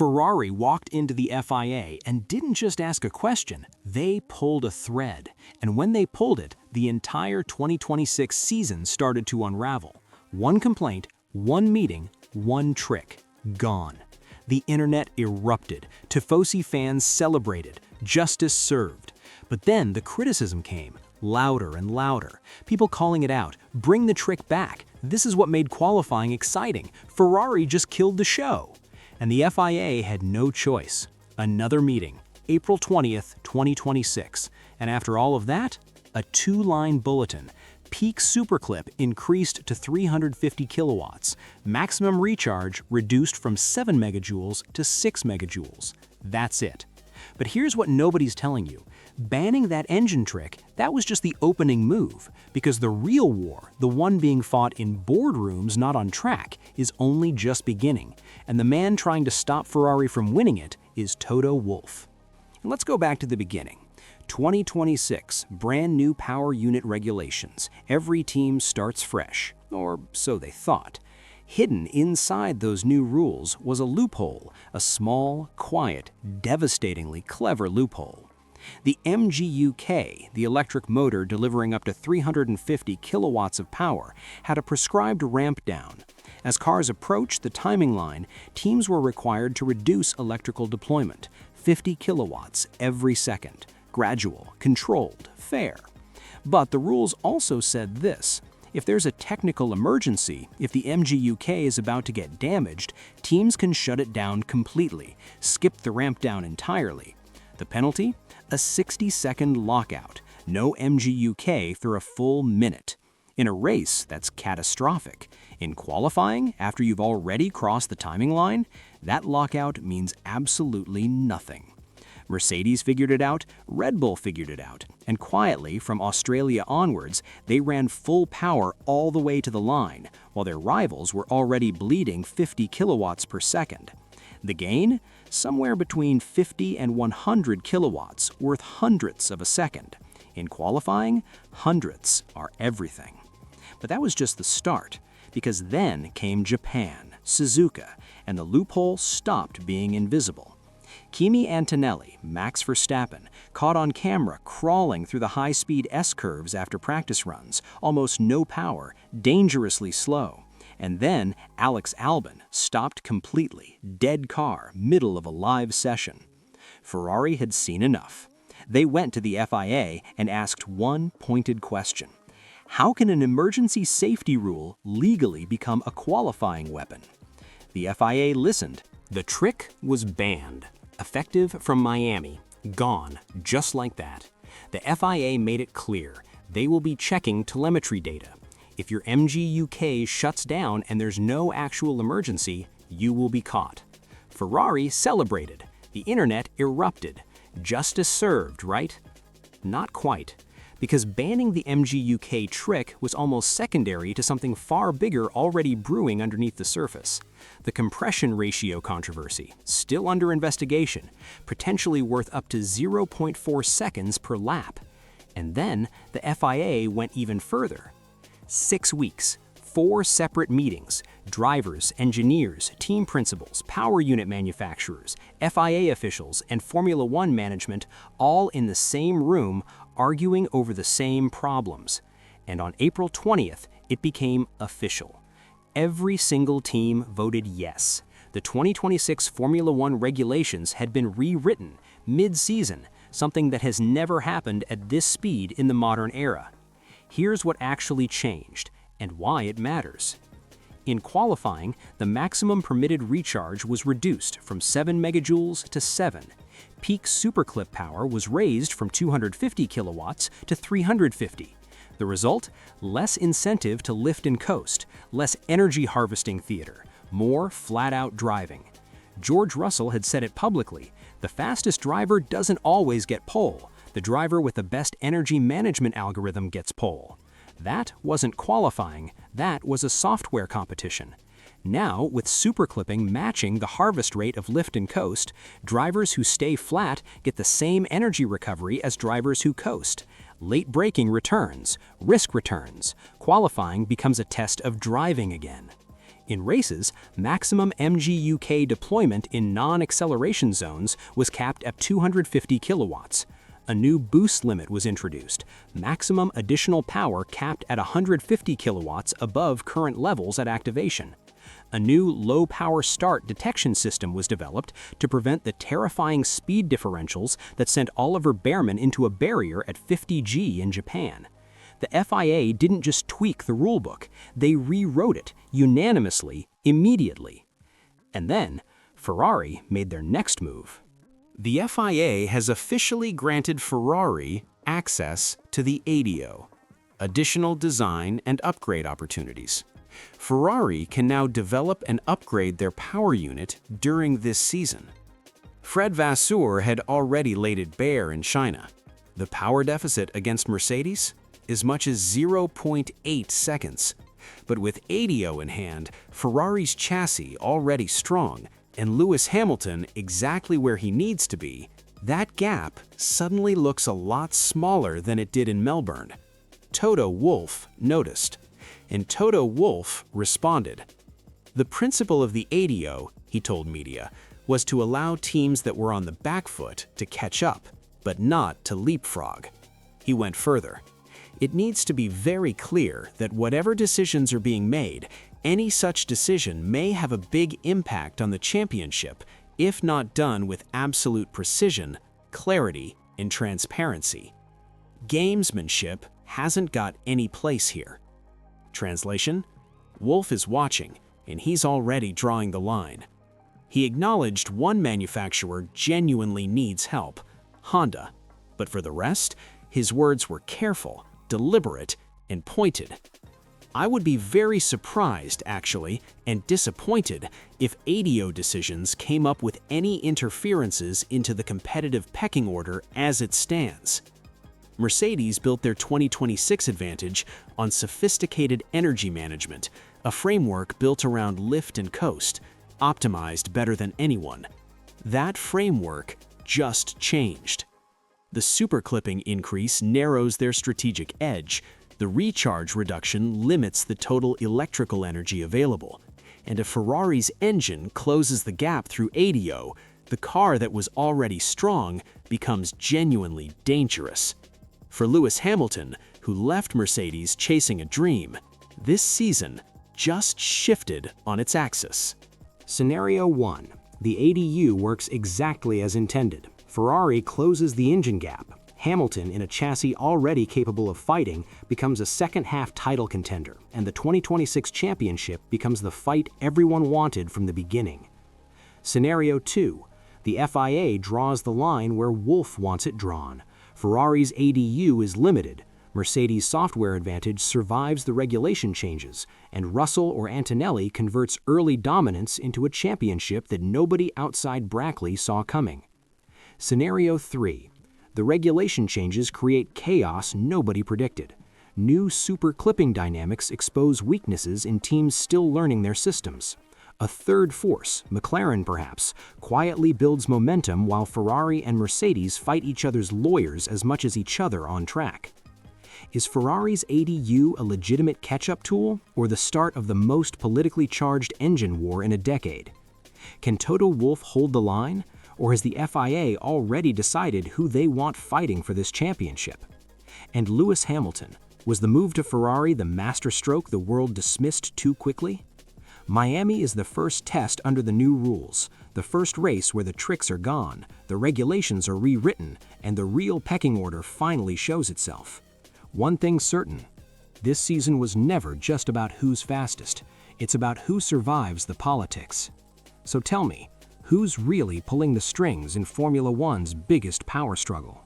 Ferrari walked into the FIA and didn't just ask a question, they pulled a thread. And when they pulled it, the entire 2026 season started to unravel. One complaint, one meeting, one trick. Gone. The internet erupted. Tifosi fans celebrated. Justice served. But then the criticism came, louder and louder. People calling it out. Bring the trick back. This is what made qualifying exciting. Ferrari just killed the show. And the FIA had no choice. Another meeting, April 20th, 2026. And after all of that, a two-line bulletin. Peak superclip increased to 350 kilowatts. Maximum recharge reduced from 7 megajoules to 6 megajoules. That's it. But here's what nobody's telling you. Banning that engine trick, that was just the opening move, because the real war, the one being fought in boardrooms not on track, is only just beginning, and the man trying to stop Ferrari from winning it is Toto Wolff. Let's go back to the beginning. 2026, brand new power unit regulations. Every team starts fresh, or so they thought. Hidden inside those new rules was a loophole, a small, quiet, devastatingly clever loophole. The MGU-K, the electric motor delivering up to 350 kilowatts of power, had a prescribed ramp down. As cars approached the timing line, teams were required to reduce electrical deployment, 50 kilowatts every second. Gradual, controlled, fair. But the rules also said this. If there's a technical emergency, if the MGU-K is about to get damaged, teams can shut it down completely, skip the ramp down entirely. The penalty? A 60-second lockout. No MGU-K for a full minute. In a race, that's catastrophic. In qualifying, after you've already crossed the timing line, that lockout means absolutely nothing. Mercedes figured it out, Red Bull figured it out, and quietly, from Australia onwards, they ran full power all the way to the line, while their rivals were already bleeding 50 kilowatts per second. The gain? Somewhere between 50 and 100 kilowatts, worth hundredths of a second. In qualifying, hundredths are everything. But that was just the start, because then came Japan, Suzuka, and the loophole stopped being invisible. Kimi Antonelli, Max Verstappen, caught on camera crawling through the high-speed S-curves after practice runs, almost no power, dangerously slow. And then Alex Albon stopped completely, dead car, middle of a live session. Ferrari had seen enough. They went to the FIA and asked one pointed question. How can an emergency safety rule legally become a qualifying weapon? The FIA listened. The trick was banned. Effective from Miami. Gone, just like that. The FIA made it clear. They will be checking telemetry data. If your MGU-K shuts down and there's no actual emergency, you will be caught. Ferrari celebrated. The internet erupted. Justice served, right? Not quite. Because banning the MGU-K trick was almost secondary to something far bigger already brewing underneath the surface. The compression ratio controversy, still under investigation, potentially worth up to 0.4 seconds per lap. And then the FIA went even further. 6 weeks, 4 separate meetings, drivers, engineers, team principals, power unit manufacturers, FIA officials, and Formula One management all in the same room arguing over the same problems. And on April 20th, it became official. Every single team voted yes. The 2026 Formula One regulations had been rewritten mid-season, something that has never happened at this speed in the modern era. Here's what actually changed, and why it matters. In qualifying, the maximum permitted recharge was reduced from 7 megajoules to 7. Peak superclip power was raised from 250 kilowatts to 350. The result? Less incentive to lift and coast, less energy harvesting theater, more flat-out driving. George Russell had said it publicly, the fastest driver doesn't always get pole. The driver with the best energy management algorithm gets pole. That wasn't qualifying, that was a software competition. Now, with superclipping matching the harvest rate of lift and coast, drivers who stay flat get the same energy recovery as drivers who coast. Late braking returns, risk returns. Qualifying becomes a test of driving again. In races, maximum MGU-K deployment in non-acceleration zones was capped at 250 kilowatts. A new boost limit was introduced, maximum additional power capped at 150 kilowatts above current levels at activation. A new low-power start detection system was developed to prevent the terrifying speed differentials that sent Oliver Bearman into a barrier at 50 G in Japan. The FIA didn't just tweak the rulebook, they rewrote it unanimously, immediately. And then, Ferrari made their next move. The FIA has officially granted Ferrari access to the ADUO, additional design and upgrade opportunities. Ferrari can now develop and upgrade their power unit during this season. Fred Vasseur had already laid it bare in China. The power deficit against Mercedes? As much as 0.8 seconds. But with ADUO in hand, Ferrari's chassis already strong, and Lewis Hamilton exactly where he needs to be, that gap suddenly looks a lot smaller than it did in Melbourne. Toto Wolff noticed, and Toto Wolff responded. The principle of the ADUO, he told media, was to allow teams that were on the back foot to catch up, but not to leapfrog. He went further. It needs to be very clear that whatever decisions are being made, any such decision may have a big impact on the championship if not done with absolute precision, clarity, and transparency. Gamesmanship hasn't got any place here. Translation: Wolff is watching, and he's already drawing the line. He acknowledged one manufacturer genuinely needs help, Honda, but for the rest, his words were careful, deliberate, and pointed. I would be very surprised, actually, and disappointed if ADUO decisions came up with any interferences into the competitive pecking order as it stands. Mercedes built their 2026 advantage on sophisticated energy management, a framework built around lift and coast, optimized better than anyone. That framework just changed. The superclipping increase narrows their strategic edge, the recharge reduction limits the total electrical energy available, and if Ferrari's engine closes the gap through ADUO, the car that was already strong becomes genuinely dangerous. For Lewis Hamilton, who left Mercedes chasing a dream, this season just shifted on its axis. Scenario 1. The ADUO works exactly as intended. Ferrari closes the engine gap. Hamilton, in a chassis already capable of fighting, becomes a second-half title contender, and the 2026 championship becomes the fight everyone wanted from the beginning. Scenario 2. The FIA draws the line where Wolff wants it drawn. Ferrari's ADUO is limited. Mercedes' software advantage survives the regulation changes, and Russell or Antonelli converts early dominance into a championship that nobody outside Brackley saw coming. Scenario 3. The regulation changes create chaos nobody predicted. New super clipping dynamics expose weaknesses in teams still learning their systems. A third force, McLaren perhaps, quietly builds momentum while Ferrari and Mercedes fight each other's lawyers as much as each other on track. Is Ferrari's ADUO a legitimate catch-up tool or the start of the most politically charged engine war in a decade? Can Toto Wolff hold the line? Or has the FIA already decided who they want fighting for this championship? And Lewis Hamilton, was the move to Ferrari the masterstroke the world dismissed too quickly? Miami is the first test under the new rules, the first race where the tricks are gone, the regulations are rewritten, and the real pecking order finally shows itself. One thing's certain, this season was never just about who's fastest, it's about who survives the politics. So tell me, who's really pulling the strings in Formula One's biggest power struggle?